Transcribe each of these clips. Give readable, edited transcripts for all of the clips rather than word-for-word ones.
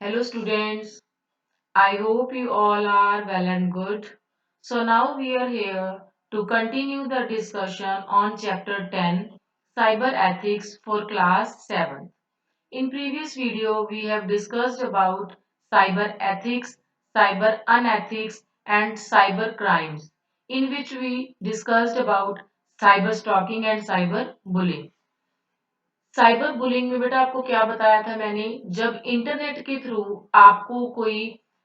Hello students, I hope you all are well and good. So now we are here to continue the discussion on chapter 10 Cyber Ethics for class 7. In previous video we have discussed about cyber ethics, cyber unethics and cyber crimes in which we discussed about cyber stalking and cyber bullying. Cyber bullying में बेटा आपको क्या बताया था मैंने जब internet के through आपको कोई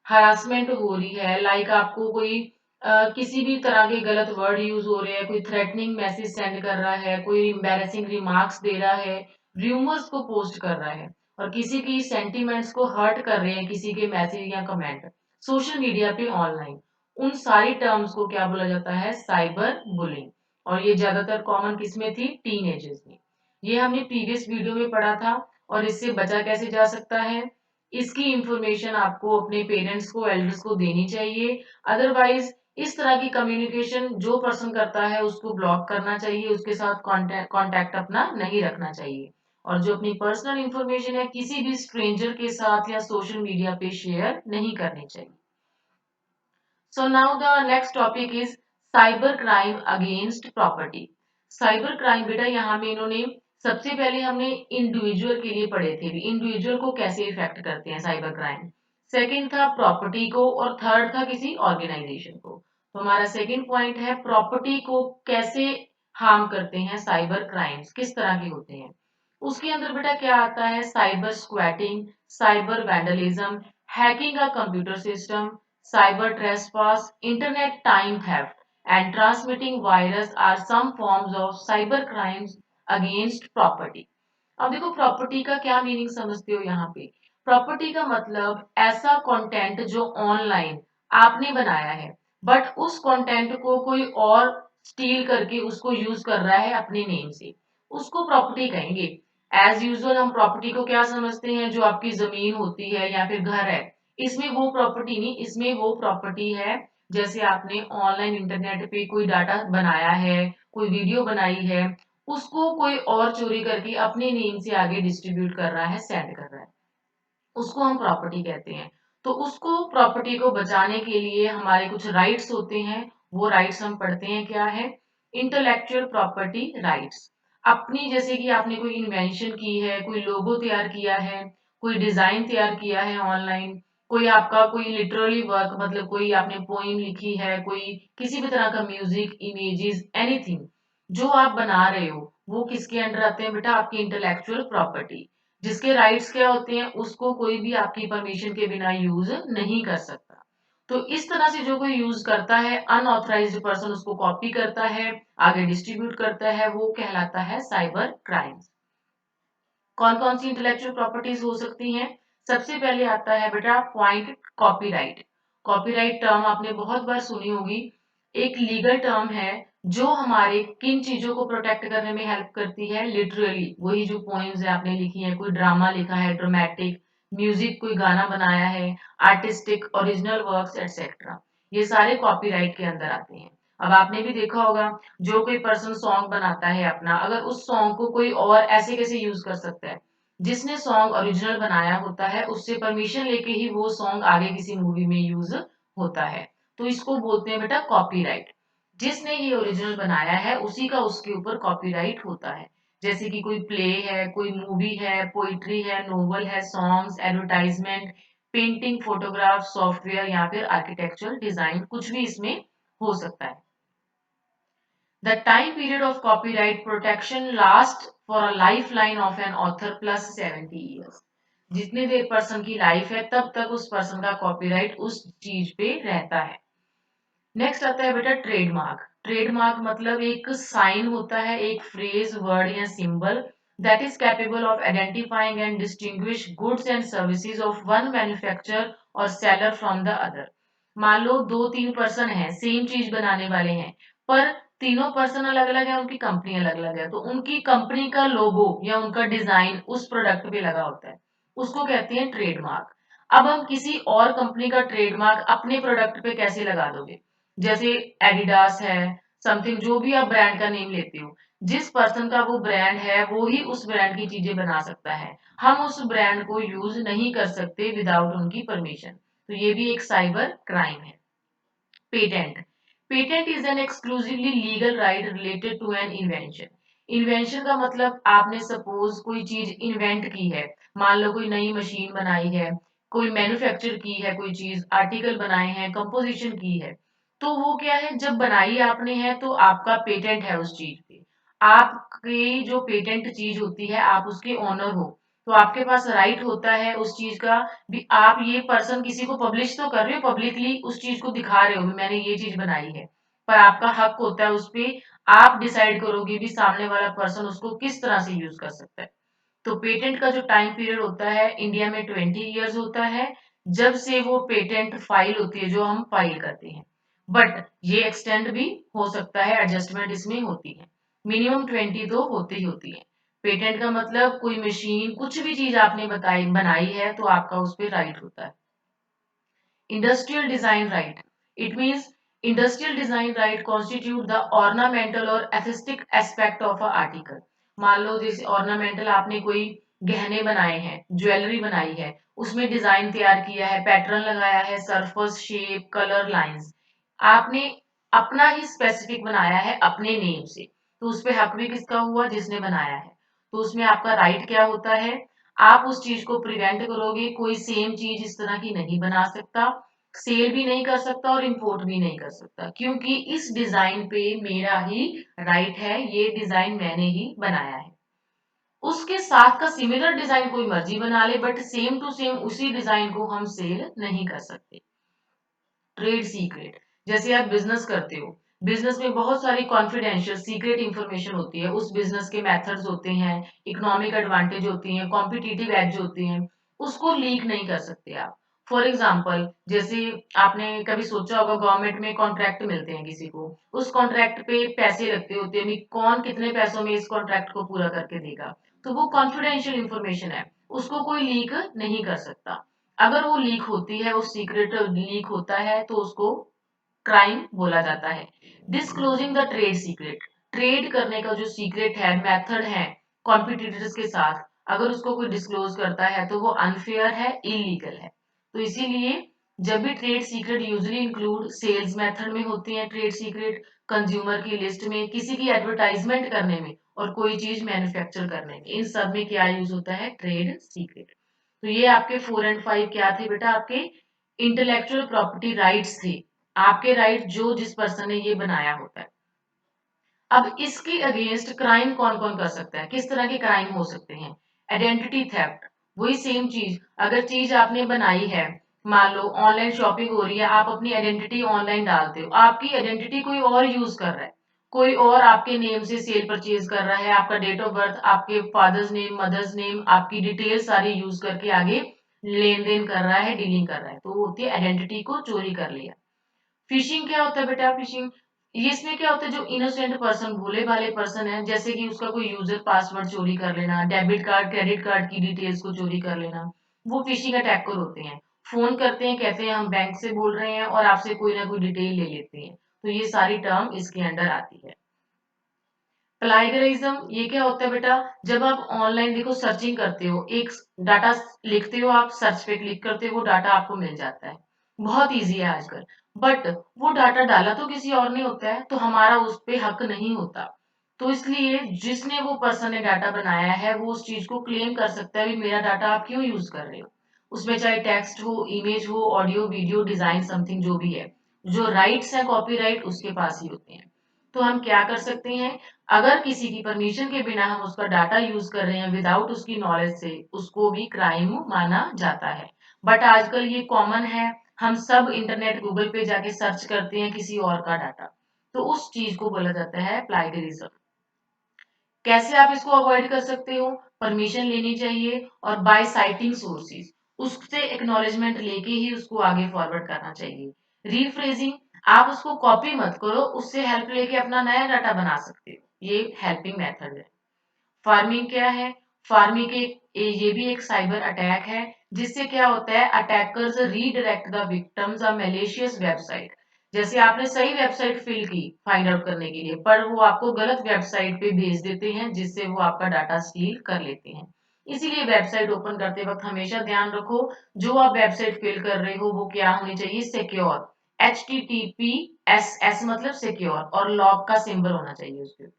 हरासमेंट हो रही है लाइक आपको कोई किसी भी तरह के गलत वर्ड यूज हो रहे हैं कोई थ्रेटनिंग मैसेज सेंड कर रहा है कोई एम्बैरेसिंग रिमार्क्स दे रहा है र्यूमर्स को पोस्ट कर रहा है और किसी की सेंटिमेंट्स को हर्ट कर रहे हैं किसी के मैसेज या कमेंट सोशल मीडिया पे ऑनलाइन उन सारी टर्म्स को क्या बोला जाता है साइबर बुलिंग और ये ज्यादातर कॉमन किसमें थी टीनेजर्स में ये हमने प्रीवियस वीडियो में पढ़ा था और इससे बचा कैसे जा सकता है इसकी इंफॉर्मेशन आपको अपने पेरेंट्स को एल्डर्स को देनी चाहिए अदरवाइज इस तरह की कम्युनिकेशन जो पर्सन करता है उसको ब्लॉक करना चाहिए उसके साथ कांटेक्ट अपना नहीं रखना चाहिए और जो अपनी पर्सनल इंफॉर्मेशन है किसी भी स्ट्रेंजर के साथ या सोशल मीडिया पे शेयर नहीं करनी चाहिए so now the next topic is cyber crime against property cyber crime बेटा यहाँ में इन्होंने सबसे पहले हमने इंडिविजुअल के लिए पढ़े थे इंडिविजुअल को कैसे इफेक्ट करते हैं साइबर क्राइम सेकंड था प्रॉपर्टी को और थर्ड था किसी ऑर्गेनाइजेशन को तो हमारा सेकंड पॉइंट है प्रॉपर्टी को कैसे हार्म करते हैं साइबर क्राइम्स किस तरह के होते हैं उसके अंदर बेटा क्या आता है cyber squatting cyber vandalism hacking a computer system cyber trespass, internet time theft, and transmitting virus are some forms of cyber crimes against property. अब देखो प्रॉपर्टी का क्या मीनिंग समझते हो यहाँ पे प्रॉपर्टी का मतलब ऐसा कंटेंट जो ऑनलाइन आपने बनाया है बट उस कंटेंट को कोई और स्टील करके उसको यूज कर रहा है अपने नेम से उसको प्रॉपर्टी कहेंगे एज यूजुअल हम प्रॉपर्टी को क्या समझते हैं जो आपकी जमीन होती है या फिर घर है इसमें वो प्रॉपर्टी नहीं इसमें वो प्रॉपर्टी है जैसे आपने ऑनलाइन इंटरनेट पे कोई डाटा बनाया है कोई वीडियो बनाई है उसको कोई और चोरी करके अपने नेम से आगे डिस्ट्रीब्यूट कर रहा है सेंड कर रहा है उसको हम प्रॉपर्टी कहते हैं तो उसको प्रॉपर्टी को बचाने के लिए हमारे कुछ राइट्स होते हैं वो राइट्स हम पढ़ते हैं क्या है इंटेलेक्चुअल प्रॉपर्टी राइट्स अपनी जैसे कि आपने कोई इन्वेंशन की है कोई लोगो तैयार किया है कोई डिजाइन तैयार किया है ऑनलाइन कोई आपका कोई लिटरली वर्क मतलब कोई आपने पोइम लिखी है कोई किसी भी तरह का म्यूजिक इमेजेस एनीथिंग जो आप बना रहे हो वो किसके अंडर आते हैं बेटा आपकी इंटेलेक्चुअल प्रॉपर्टी जिसके राइट्स क्या होते हैं उसको कोई भी आपकी परमिशन के बिना यूज नहीं कर सकता तो इस तरह से जो कोई यूज करता है अनऑथराइज्ड पर्सन उसको कॉपी करता है आगे डिस्ट्रीब्यूट करता है वो कहलाता है साइबर क्राइम्स कौन सी इंटेलेक्चुअल प्रॉपर्टीज हो सकती हैं सबसे पहले आता है बेटा पॉइंट कॉपीराइट कॉपीराइट टर्म आपने बहुत बार सुनी होगी एक लीगल टर्म है जो हमारे किन चीजों को प्रोटेक्ट करने में हेल्प करती है लिटरली वही जो पोएम्स है आपने लिखी है कोई ड्रामा लिखा है ड्रामेटिक म्यूजिक कोई गाना बनाया है आर्टिस्टिक ओरिजिनल वर्क्स एटसेट्रा ये सारे कॉपीराइट के अंदर आते हैं अब आपने भी देखा होगा जो कोई पर्सन सॉन्ग बनाता है अपना अगर उस सॉन्ग को कोई और ऐसे कैसे यूज कर सकता है जिसने सॉन्ग ओरिजिनल बनाया होता है उससे परमिशन लेके ही वो सॉन्ग आगे किसी मूवी में यूज होता है तो इसको बोलते हैं बेटा कॉपीराइट जिसने ये ओरिजिनल बनाया है उसी का उसके ऊपर कॉपीराइट होता है जैसे कि कोई प्ले है कोई मूवी है पोइट्री है नोवेल है songs advertisement painting photograph software या फिर आर्किटेक्चरल डिजाइन कुछ भी इसमें हो सकता है The time period of copyright protection lasts for a lifeline of an author plus 70 years. जितनी देर पर्सन की लाइफ है तब तक उस पर्सन का कॉपीराइट उस चीज पे रहता है नेक्स्ट आता है बेटा ट्रेडमार्क ट्रेडमार्क मतलब एक साइन होता है एक फ्रेज वर्ड या symbol that is capable of identifying and distinguish goods and services of one manufacturer और सेलर फ्रॉम द अदर मान लो दो तीन पर्सन हैं सेम चीज बनाने वाले हैं पर तीनों पर्सन अलग अलग है उनकी कंपनी अलग अलग है तो उनकी कंपनी का लोगो या उनका डिजाइन उस प्रोडक्ट पे लगा होता है उसको कहते हैं ट्रेडमार्क अब हम किसी और कंपनी का ट्रेडमार्क अपने प्रोडक्ट पे कैसे लगा दोगे जैसे एडिडास है समथिंग जो भी आप ब्रांड का नेम लेते हो, जिस पर्सन का वो ब्रांड है वो ही उस ब्रांड की चीजें बना सकता है। हम उस ब्रांड को यूज नहीं कर सकते विदाउट उनकी परमिशन। तो ये भी एक साइबर क्राइम है। Patent. Patent is an exclusively legal right related to an invention. Invention का मतलब आपने सपोज कोई चीज इन्वेंट की है, मान लो कोई नई मशीन बनाई है, कोई मैन्युफैक्चर की है, कोई चीज आर्टिकल बनाए हैं, कंपोजिशन की है, तो वो क्या है, जब बनाई आपने है तो आपका पेटेंट है उस चीज पे। आपकी जो पेटेंट चीज होती है आप उसके ओनर हो, तो आपके पास राइट होता है उस चीज का भी। आप ये पर्सन किसी को पब्लिश तो कर रहे हो, पब्लिकली उस चीज को दिखा रहे हो भी मैंने ये चीज बनाई है, पर आपका हक होता है उस पे। आप डिसाइड करोगे भी सामने वाला पर्सन उसको किस तरह से यूज कर सकता है। तो पेटेंट का जो टाइम पीरियड होता है इंडिया में 20 ईयर्स होता है, जब से वो पेटेंट फाइल होती है जो हम फाइल करते हैं। बट ये एक्सटेंड भी हो सकता है, एडजस्टमेंट इसमें होती है। मिनिमम 20 तो होती ही होती है। पेटेंट का मतलब कोई मशीन कुछ भी चीज आपने बताई बनाई है तो आपका उस पर राइट होता है। Industrial design right. It means industrial design right constitute the ornamental or aesthetic aspect of a article. मान लो जैसे ornamental आपने कोई गहने बनाए हैं, ज्वेलरी बनाई है, उसमें डिजाइन तैयार किया है, पैटर्न लगाया है, सरफेस शेप कलर लाइंस, आपने अपना ही स्पेसिफिक बनाया है अपने नेम से, तो उस पे हक भी किसका हुआ, जिसने बनाया है। तो उसमें आपका राइट क्या होता है, आप उस चीज को प्रिवेंट करोगे, कोई सेम चीज इस तरह की नहीं बना सकता, सेल भी नहीं कर सकता और इंपोर्ट भी नहीं कर सकता, क्योंकि इस डिजाइन पे मेरा ही राइट है, ये डिजाइन मैंने ही बनाया है। उसके साथ का सिमिलर डिजाइन कोई मर्जी बना ले, बट सेम टू सेम उसी डिजाइन को हम सेल नहीं कर सकते। Trade secret. जैसे आप बिजनेस करते हो, बिजनेस में बहुत सारी कॉन्फिडेंशियल सीक्रेट इंफॉर्मेशन होती है, उस बिजनेस के मेथड्स होते हैं, इकोनॉमिक एडवांटेज होती हैं, कॉम्पिटिटिव एज होती हैं, उसको लीक नहीं कर सकते आप। फॉर एग्जाम्पल जैसे आपने कभी सोचा होगा गवर्नमेंट में कॉन्ट्रैक्ट मिलते हैं किसी को, उस कॉन्ट्रैक्ट पे पैसे लगते होते हैं, कौन कितने पैसों में इस कॉन्ट्रैक्ट को पूरा करके देगा, तो वो कॉन्फिडेंशियल इंफॉर्मेशन है, उसको कोई लीक नहीं कर सकता। अगर वो लीक होती है, वो सीक्रेट लीक होता है, तो उसको क्राइम बोला जाता है। Disclosing the trade secret. Trade करने का जो सीक्रेट है, मेथड है कॉम्पिटिटर्स के साथ, अगर उसको कोई डिस्क्लोज करता है तो वो अनफेयर है, इलीगल है। तो इसीलिए जब भी trade secret usually include sales method में होती है, ट्रेड सीक्रेट कंज्यूमर की लिस्ट में, किसी की एडवर्टाइजमेंट करने में, और कोई चीज मैन्युफैक्चर करने में, इन सब में क्या यूज होता है, ट्रेड सीक्रेट। तो ये आपके 4 और 5 क्या थे बेटा, आपके इंटेलेक्चुअल प्रॉपर्टी राइट्स थे, आपके राइट जो जिस पर्सन ने ये बनाया होता है। अब इसके अगेंस्ट क्राइम कौन कौन कर सकता है, किस तरह के क्राइम हो सकते हैं। Identity theft. वही सेम चीज, अगर चीज आपने बनाई है, मान लो ऑनलाइन शॉपिंग हो रही है, आप अपनी आइडेंटिटी ऑनलाइन डालते हो, आपकी आइडेंटिटी कोई और यूज कर रहा है, कोई और आपके नेम से सेल परचेज कर रहा है, आपका डेट ऑफ बर्थ, आपके फादर्स नेम, मदर्स नेम, आपकी डिटेल सारी यूज करके आगे लेन देन कर रहा है, डीलिंग कर रहा है, तो वो होती है आइडेंटिटी को चोरी कर लिया। फिशिंग क्या होता है बेटा, फिशिंग ये इसमें क्या होता है, जो इनोसेंट पर्सन, भोले भाले पर्सन है, जैसे कि उसका कोई यूजर पासवर्ड चोरी कर लेना, डेबिट कार्ड क्रेडिट कार्ड की डिटेल्स को चोरी कर लेना, वो फिशिंग अटैकर होते हैं। फोन करते हैं, कहते हैं हम बैंक से बोल रहे हैं, और आपसे कोई ना कोई डिटेल ले लेते हैं, तो ये सारी टर्म इसके अंडर आती है। प्लागियरिज्म ये क्या होता है बेटा, जब आप ऑनलाइन देखो सर्चिंग करते हो, एक डाटा लिखते हो, आप सर्च पे क्लिक करते हो, वो डाटा आपको मिल जाता है, बहुत इजी है आजकल, बट वो डाटा डाला तो किसी और ने होता है, तो हमारा उस पे हक नहीं होता। तो इसलिए जिसने वो पर्सन ने डाटा बनाया है, वो उस चीज को क्लेम कर सकता है भी मेरा डाटा आप क्यों यूज कर रहे हो। उसमें चाहे टेक्स्ट हो, इमेज हो, ऑडियो वीडियो डिजाइन समथिंग जो भी है, जो राइट्स है कॉपीराइट उसके पास ही होते हैं। तो हम क्या कर सकते हैं, अगर किसी की परमिशन के बिना हम उसका डाटा यूज कर रहे हैं विदाउट उसकी नॉलेज से, उसको भी क्राइम माना जाता है। बट आजकल ये कॉमन है, हम सब इंटरनेट गूगल पे जाके सर्च करते हैं किसी और का डाटा, तो उस चीज को बोला जाता है प्लागियरिज्म। कैसे आप इसको अवॉइड कर सकते हो, परमिशन लेनी चाहिए, और बाय साइटिंग सोर्सेज, उससे एक्नॉलेजमेंट लेके ही उसको आगे फॉरवर्ड करना चाहिए। रीफ्रेजिंग, आप उसको कॉपी मत करो, उससे हेल्प लेके अपना नया डाटा बना सकते हो, ये हेल्पिंग मेथड है। फार्मिंग क्या है, फार्मिंग ये भी एक साइबर अटैक है, जिससे क्या होता है, attackers redirect the victims a malicious website. जैसे आपने सही वेबसाइट फिल की फाइंड आउट करने के लिए, पर वो आपको गलत वेबसाइट पे भेज देते हैं जिससे वो आपका डाटा स्टील कर लेते हैं। इसीलिए वेबसाइट ओपन करते वक्त हमेशा ध्यान रखो, जो आप वेबसाइट फिल कर रहे हो वो क्या होनी चाहिए, सिक्योर, HTTPS मतलब सिक्योर, और लॉक का सिंबल होना चाहिए उसके ऊपर।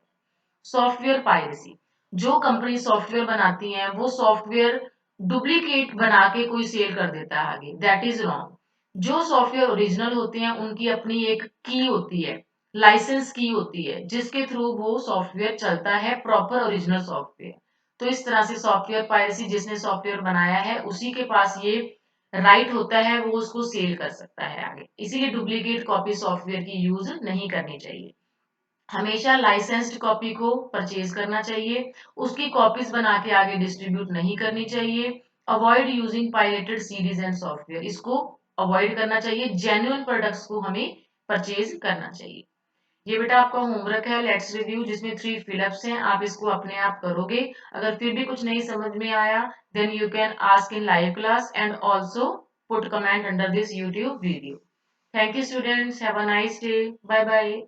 सॉफ्टवेयर पायरेसी, जो कंपनी सॉफ्टवेयर बनाती हैं वो सॉफ्टवेयर डुप्लीकेट बना के कोई सेल कर देता है आगे, दैट इज रॉन्ग। जो सॉफ्टवेयर ओरिजिनल होते हैं उनकी अपनी एक की होती है, लाइसेंस की होती है, जिसके थ्रू वो सॉफ्टवेयर चलता है, प्रॉपर ओरिजिनल सॉफ्टवेयर। तो इस तरह से सॉफ्टवेयर पायरेसी, जिसने सॉफ्टवेयर बनाया है उसी के पास ये राइट होता है, वो उसको सेल कर सकता है आगे। इसीलिए डुप्लीकेट कॉपी सॉफ्टवेयर की यूज नहीं करनी चाहिए। हमेशा लाइसेंस्ड कॉपी को परचेज करना चाहिए, उसकी कॉपीज बना के आगे डिस्ट्रीब्यूट नहीं करनी चाहिए। Avoid using pirated CDs and software, इसको अवॉइड करना चाहिए। जेन्युइन प्रोडक्ट्स को हमें परचेज करना चाहिए। ये बेटा आपका होमवर्क है, लेट्स रिव्यू, जिसमें 3 फिलअप्स हैं, आप इसको अपने आप करोगे। अगर फिर भी कुछ नहीं समझ में आया, then you can ask in live class and also put comment under this YouTube video. Thank you students, have a nice day, bye bye.